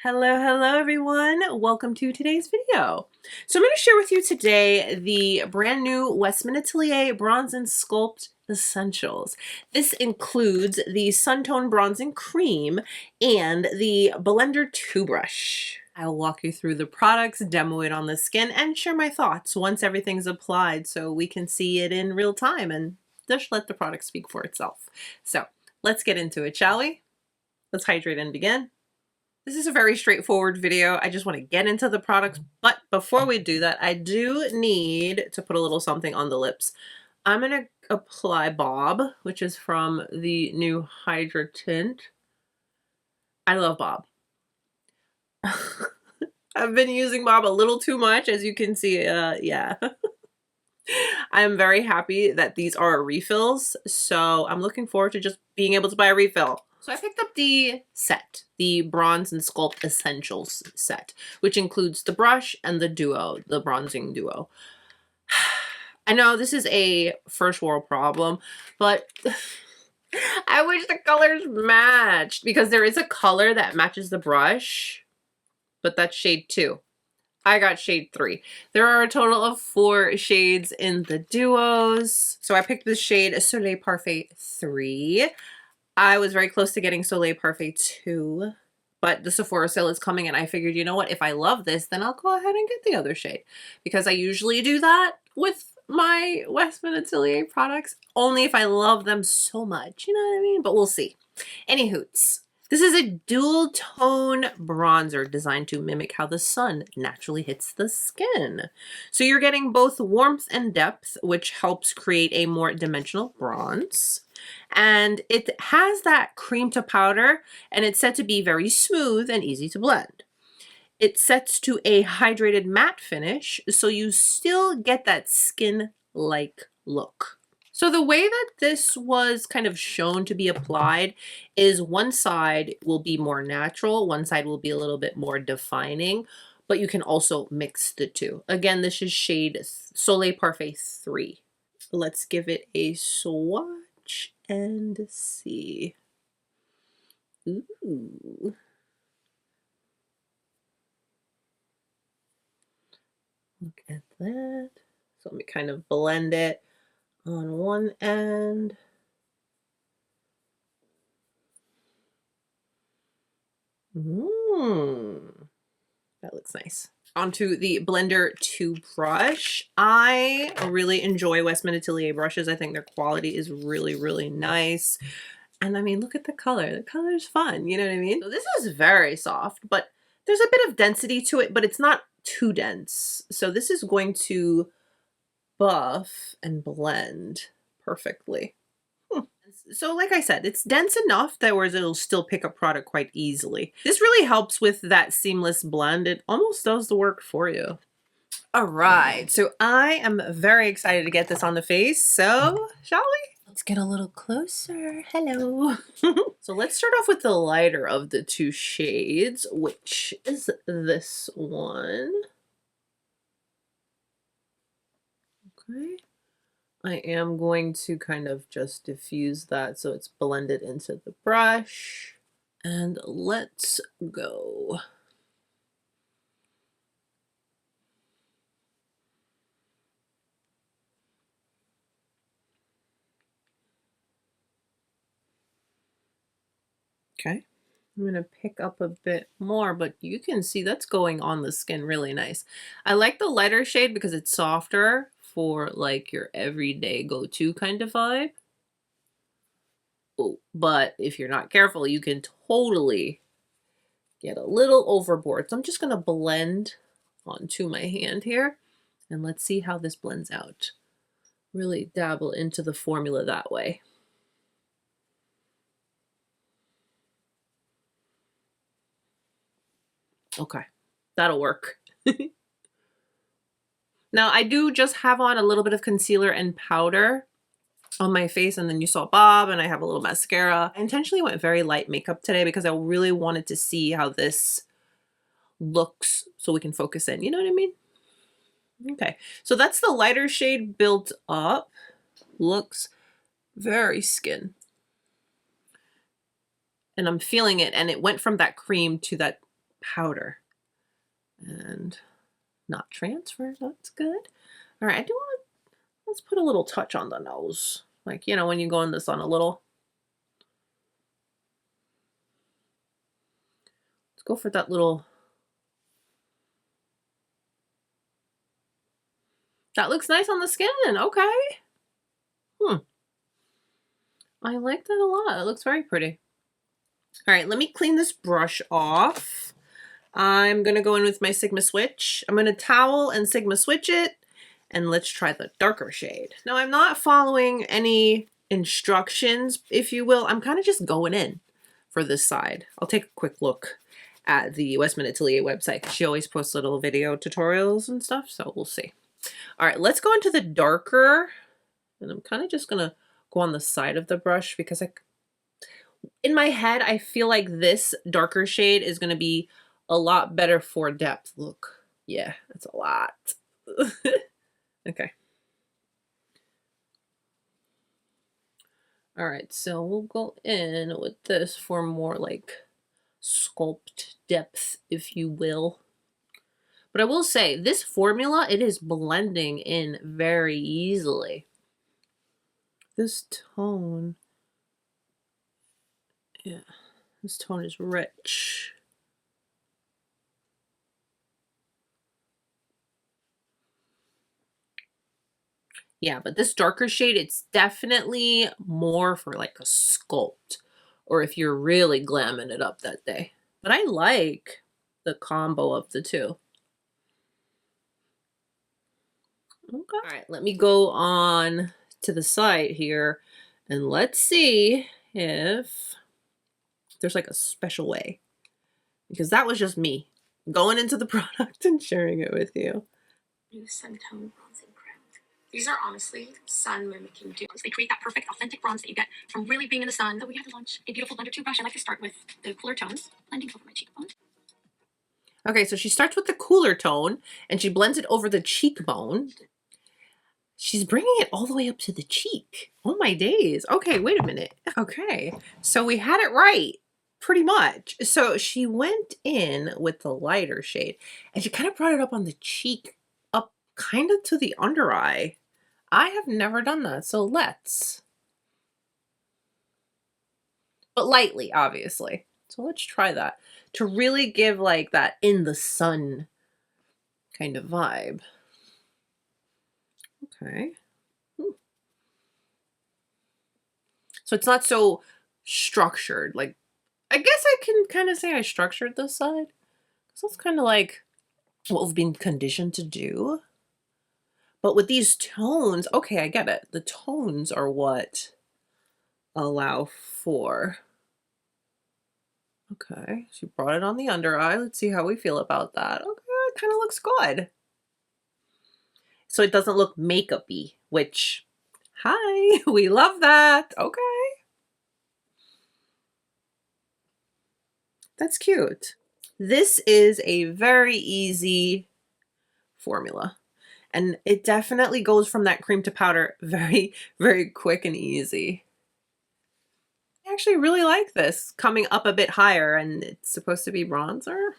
Hello everyone. Welcome to today's video. So I'm going to share with you today the brand new Westman Atelier Bronze Sculpt Essentials. This includes the Sun Tone Bronzing Cream and the Blender 2 brush. I'll walk you through the products, demo it on the skin, and share my thoughts once everything's applied so we can see it in real time and just let the product speak for itself. So let's get into it, shall we? Let's hydrate and begin. This is a very straightforward video. I just want to get into the products, but before we do that, I do need to put a little something on the lips. I'm going to apply Bob, which is from the new Hydra Tint. I love Bob. I've been using Bob a little too much, as you can see. Yeah. I'm very happy that these are refills, so I'm looking forward to just being able to buy a refill. So I picked up the set, the Bronze Sculpt Essentials set, which includes the brush and the duo, the bronzing duo. I know this is a first world problem, but I wish the colors matched, because there is a color that matches the brush, but that's shade 2. I got shade 3. There are a total of 4 shades in the duos. So I picked the shade Soleil Parfait 3. I was very close to getting Soleil Parfait 2, but the Sephora sale is coming and I figured, you know what, if I love this, then I'll go ahead and get the other shade, because I usually do that with my Westman Atelier products, only if I love them so much, you know what I mean? But we'll see. Anywhoots. This is a dual tone bronzer designed to mimic how the sun naturally hits the skin. So you're getting both warmth and depth, which helps create a more dimensional bronze. And it has that cream to powder, and it's said to be very smooth and easy to blend. It sets to a hydrated matte finish, so you still get that skin-like look. So the way that this was kind of shown to be applied is one side will be more natural, one side will be a little bit more defining, but you can also mix the two. Again, this is shade Soleil Parfait 3. Let's give it a swatch and see. Ooh. Look at that. So let me kind of blend it on one end. That looks nice. Onto the Blender 2 brush. I really enjoy Westman Atelier brushes. I think their quality is really, really nice. And I mean, look at the color. The color is fun, you know what I mean? So this is very soft, but there's a bit of density to it, but it's not too dense. So this is going to buff and blend perfectly. So like I said, it's dense enough that whereas it'll still pick up product quite easily. This really helps with that seamless blend. It almost does the work for you. All right, so I am very excited to get this on the face. So shall we? Let's get a little closer. Hello. So let's start off with the lighter of the 2 shades, which is this one. Okay. I am going to kind of just diffuse that so it's blended into the brush. And let's go. Okay. I'm going to pick up a bit more, but you can see that's going on the skin really nice. I like the lighter shade because it's softer for like your everyday go-to kind of vibe. Oh, but if you're not careful, you can totally get a little overboard. So I'm just going to blend onto my hand here, and let's see how this blends out. Really dabble into the formula that way. Okay, that'll work. Now I do just have on a little bit of concealer and powder on my face, and then you saw Bob, and I have a little mascara. I intentionally went very light makeup today because I really wanted to see how this looks so we can focus in, you know what I mean? Okay, so that's the lighter shade built up. Looks very skin. And I'm feeling it, and it went from that cream to that powder. And not transfer, that's good. All right, I do want to, let's put a little touch on the nose. Like, you know, when you go in the sun a little. Let's go for that little, that looks nice on the skin, okay. I like that a lot, it looks very pretty. All right, let me clean this brush off. I'm gonna go in with my Sigma Switch. I'm gonna towel and Sigma Switch it, and let's try the darker shade. Now I'm not following any instructions, if you will. I'm kind of just going in for this side. I'll take a quick look at the Westman Atelier website. She always posts little video tutorials and stuff, so we'll see. All right, let's go into the darker, and I'm kind of just gonna go on the side of the brush because in my head, I feel like this darker shade is gonna be a lot better for depth. Look, yeah, that's a lot. Okay. All right, so we'll go in with this for more like sculpt depth, if you will. But I will say, this formula, it is blending in very easily. This tone, yeah, this tone is rich. Yeah, but this darker shade, it's definitely more for like a sculpt or if you're really glamming it up that day. But I like the combo of the two. Okay. All right, let me go on to the side here and let's see if there's like a special way, because that was just me going into the product and sharing it with you. New sun tone bronze and crème. These are honestly sun mimicking duos. They create that perfect authentic bronze that you get from really being in the sun. So we have to launch a beautiful blender toothbrush. I like to start with the cooler tones, blending over my cheekbone. Okay, so she starts with the cooler tone and she blends it over the cheekbone. She's bringing it all the way up to the cheek. Oh my days. Okay, wait a minute. Okay, so we had it right, pretty much. So she went in with the lighter shade and she kind of brought it up on the cheek, up kind of to the under eye. I have never done that, so let's. But lightly, obviously. So let's try that to really give like that in the sun kind of vibe. Okay. So it's not so structured. Like, I guess I can kind of say I structured this side. So that's kind of like what we've been conditioned to do. But with these tones, okay, I get it. The tones are what allow for. Okay, she brought it on the under eye. Let's see how we feel about that. Okay, it kind of looks good. So it doesn't look makeup-y, which, hi, we love that. Okay. That's cute. This is a very easy formula. And it definitely goes from that cream to powder very, very quick and easy. I actually really like this coming up a bit higher, and it's supposed to be bronzer.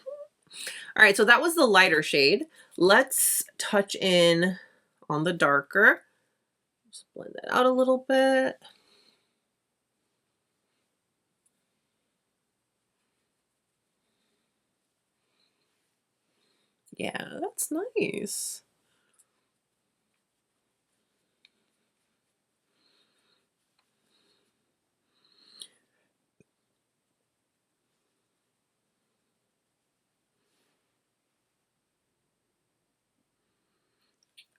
All right, so that was the lighter shade. Let's touch in on the darker. Just blend that out a little bit. Yeah, that's nice.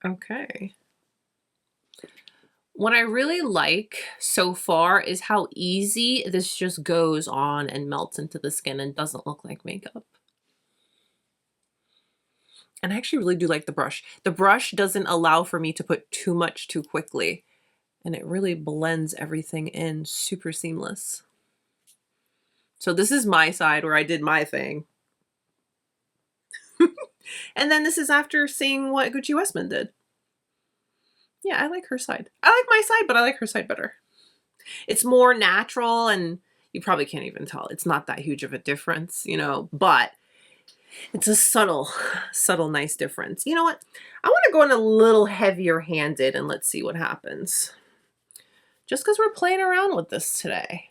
Okay. What I really like so far is how easy this just goes on and melts into the skin and doesn't look like makeup. And I actually really do like the brush. The brush doesn't allow for me to put too much too quickly, and it really blends everything in super seamless. So this is my side where I did my thing. And then this is after seeing what Gucci Westman did. Yeah, I like her side. I like my side, but I like her side better. It's more natural, and you probably can't even tell. It's not that huge of a difference, you know, but It's a subtle, nice difference. You know what? I want to go in a little heavier handed and let's see what happens. Just because we're playing around with this today.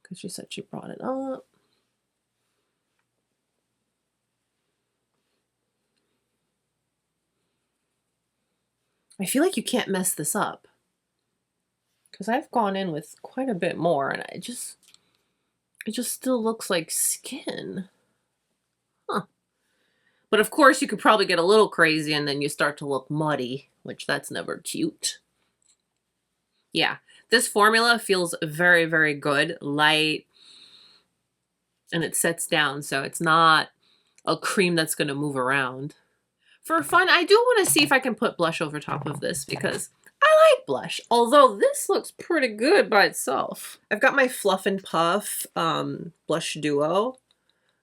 Because she said she brought it up. I feel like you can't mess this up. Because I've gone in with quite a bit more and it just still looks like skin. Huh. But of course you could probably get a little crazy and then you start to look muddy, which that's never cute. Yeah, this formula feels very, very good, light, and it sets down, so it's not a cream that's going to move around. For fun, I do want to see if I can put blush over top of this because I like blush, although this looks pretty good by itself. I've got my Fluff and Puff blush duo.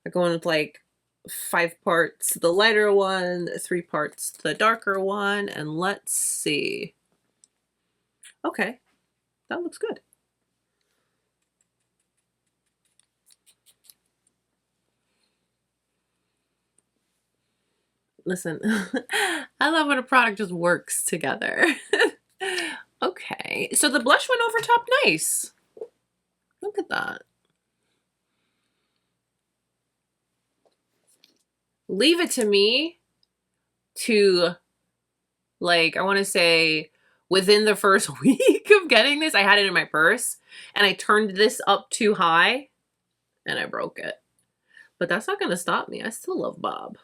I'm going with like 5 parts the lighter one, 3 parts the darker one, and let's see. Okay, that looks good. Listen, I love when a product just works together. Okay, so the blush went over top nice. Look at that. Leave it to me to, like, I want to say within the first week of getting this, I had it in my purse and I turned this up too high and I broke it. But that's not going to stop me. I still love Bob.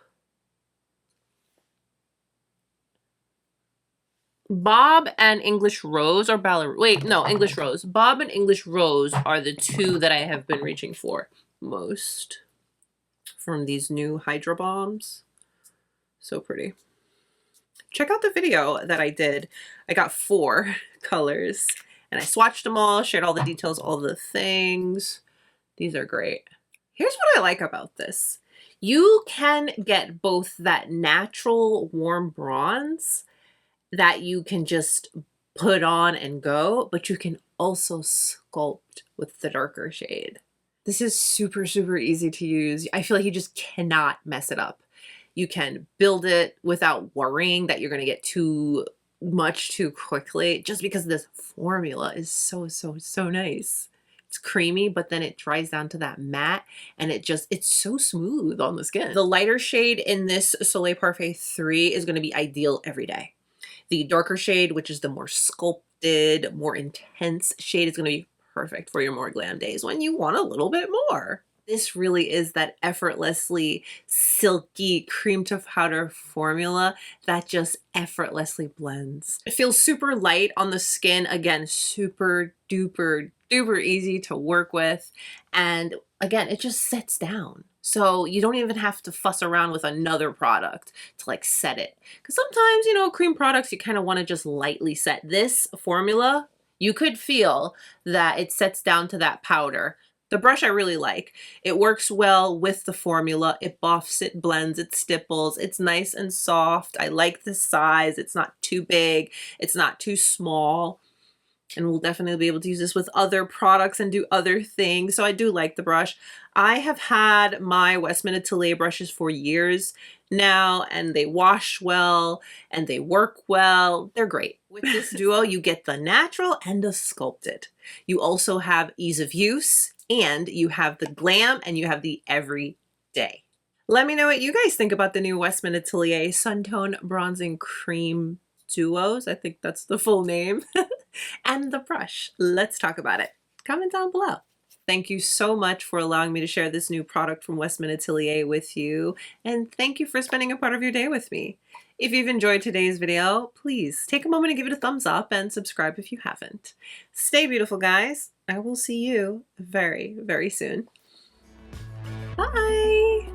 Bob and English Rose or Ballerina. Wait, no, English Rose. Bob and English Rose are the 2 that I have been reaching for most from these new HydroBalms. So pretty. Check out the video that I did. I got 4 colors and I swatched them all, shared all the details, all the things. These are great. Here's what I like about this. You can get both that natural warm bronze that you can just put on and go, but you can also sculpt with the darker shade. This is super, super easy to use. I feel like you just cannot mess it up. You can build it without worrying that you're going to get too much too quickly, just because this formula is so, so, so nice. It's creamy, but then it dries down to that matte and it's so smooth on the skin. The lighter shade in this Soleil Parfait 3 is going to be ideal every day. The darker shade, which is the more sculpted, more intense shade, is going to be perfect for your more glam days when you want a little bit more. This really is that effortlessly silky cream to powder formula that just effortlessly blends. It feels super light on the skin. Again, super duper duper easy to work with. And again, it just sets down. So you don't even have to fuss around with another product to like set it. Because sometimes, you know, cream products, you kind of want to just lightly set. This formula, you could feel that it sets down to that powder. The brush I really like. It works well with the formula. It buffs, it blends, it stipples. It's nice and soft. I like the size. It's not too big. It's not too small. And we'll definitely be able to use this with other products and do other things. So I do like the brush. I have had my Westman Atelier brushes for years now, and they wash well and they work well. They're great. With this duo, you get the natural and the sculpted. You also have ease of use, and you have the glam, and you have the everyday. Let me know what you guys think about the new Westman Atelier Suntone Bronzing Cream Duos. I think that's the full name. And the brush. Let's talk about it. Comment down below. Thank you so much for allowing me to share this new product from Westman Atelier with you. And thank you for spending a part of your day with me. If you've enjoyed today's video, please take a moment and give it a thumbs up and subscribe if you haven't. Stay beautiful, guys. I will see you very, very soon. Bye.